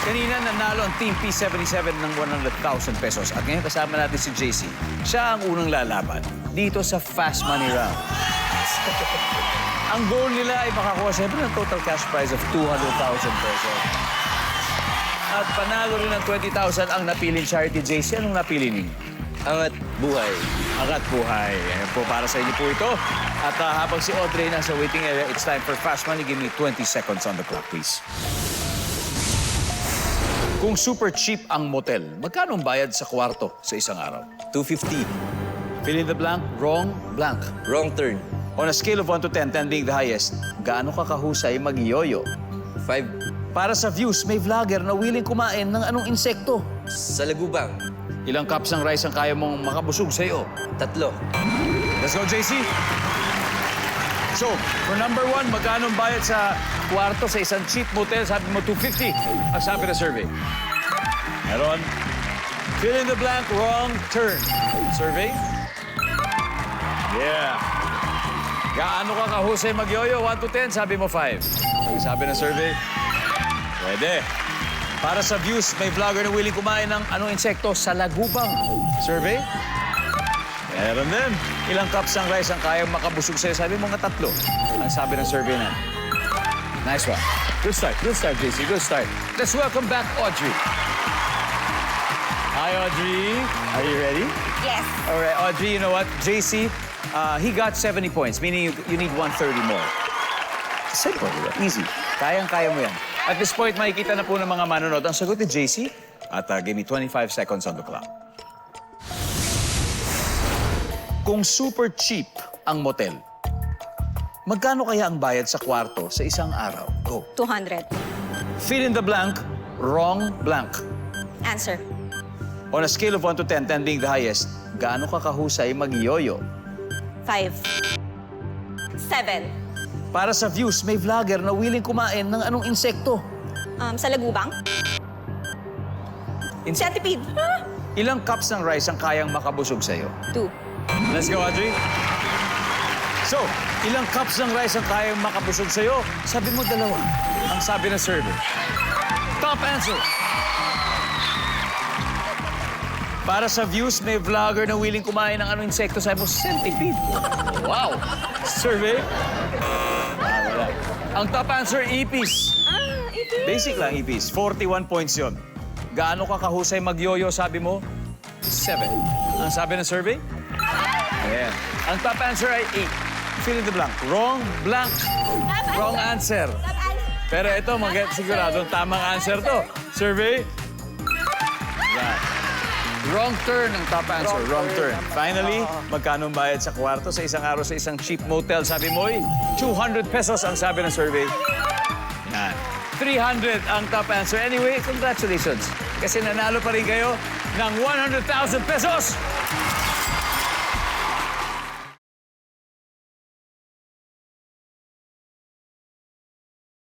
Kanina nanalo ang Team P77 ng 100,000 pesos. At ngayon kasama natin si JC. Siya ang unang lalaban dito sa Fast Money Round. Ang goal nila ay makakuha siyempre ng total cash prize of 200,000 pesos. At panalo rin ng 20,000 ang napiling charity. JC, anong napili ninyo? Angat buhay. Angat buhay. Ayan po, para sa inyo po ito. At habang si Audrey nasa waiting area, it's time for Fast Money. Give me 20 seconds on the clock, please. Kung super cheap ang motel, magkano ang bayad sa kwarto sa isang araw? 250. Fill in the blank, wrong, blank. Wrong turn. On a scale of 1 to 10, 10 being the highest, gaano ka kahusay mag-yoyo? 5. Para sa views, may vlogger na willing kumain ng anong insekto? Sa lagubang. Ilang cups ng rice ang kaya mong makabusog sa'yo? 3. Let's go, JC. So, for number 1, magkano ang bayad sa kwarto sa isang cheap motel? Sabi mo, 250. Ang sabi na survey. Meron. Fill in the blank, wrong turn. Survey? Yeah. Gaano ka kahusay mag-yoyo? 1 to 10, sabi mo 5. Ang sabi ng survey? Pwede. Para sa views, may vlogger na willing kumain ng anong insekto sa lagubang. Survey? Meron din. Ilang cups ng rice ang kayang makabusog sa'yo? Sabi mo nga 3. Ang sabi ng survey na. Nice one. Good start, JC. Good start. Let's welcome back Audrey. Hi, Audrey. Are you ready? Yes. All right, Audrey, you know what? JC, he got 70 points, meaning you need 130 more. Simple, diba? Easy. Kayang-kaya mo yan. At this point, makikita na po ng mga manonood ang sagot ni JC. At give me 25 seconds on the clock. Kung super cheap ang motel, magkano kaya ang bayad sa kwarto sa isang araw? Go. 200. Fill in the blank, wrong blank. Answer. On a scale of 1 to 10, 10 being the highest, gaano ka kahusay mag-yoyo? 5. 7. Para sa views, may vlogger na willing kumain ng anong insekto? Sa lagubang? Centipede. Ilang cups ng rice ang kayang makabusog sa'yo? 2. Let's go, Audrey. So, ilang cups ng rice ang kayang makabusog sa'yo? Sabi mo 2. Ang sabi ng survey. Top answer. Para sa views, may vlogger na willing kumain ng anong insekto. Sabi mo, centipede. Wow. Survey. Wala. Ang top answer, ipis. Ipis. Basic lang, ipis. 41 points yun. Gaano ka kahusay mag-yoyo, sabi mo? 7. Ang sabi ng survey? Ayan. Ang top answer ay 8. Fill in the blank. Wrong, blank. Wrong answer. Pero ito, siguradong tamang answer to. Survey? Yan. Wrong turn ang top answer. Wrong turn. Finally, magkano ang bayad sa kwarto sa isang araw sa isang cheap motel? Sabi mo, 200 pesos ang sabi ng survey. Yan. 300 ang top answer. Anyway, congratulations. Kasi nanalo pa rin kayo ng 100,000 pesos.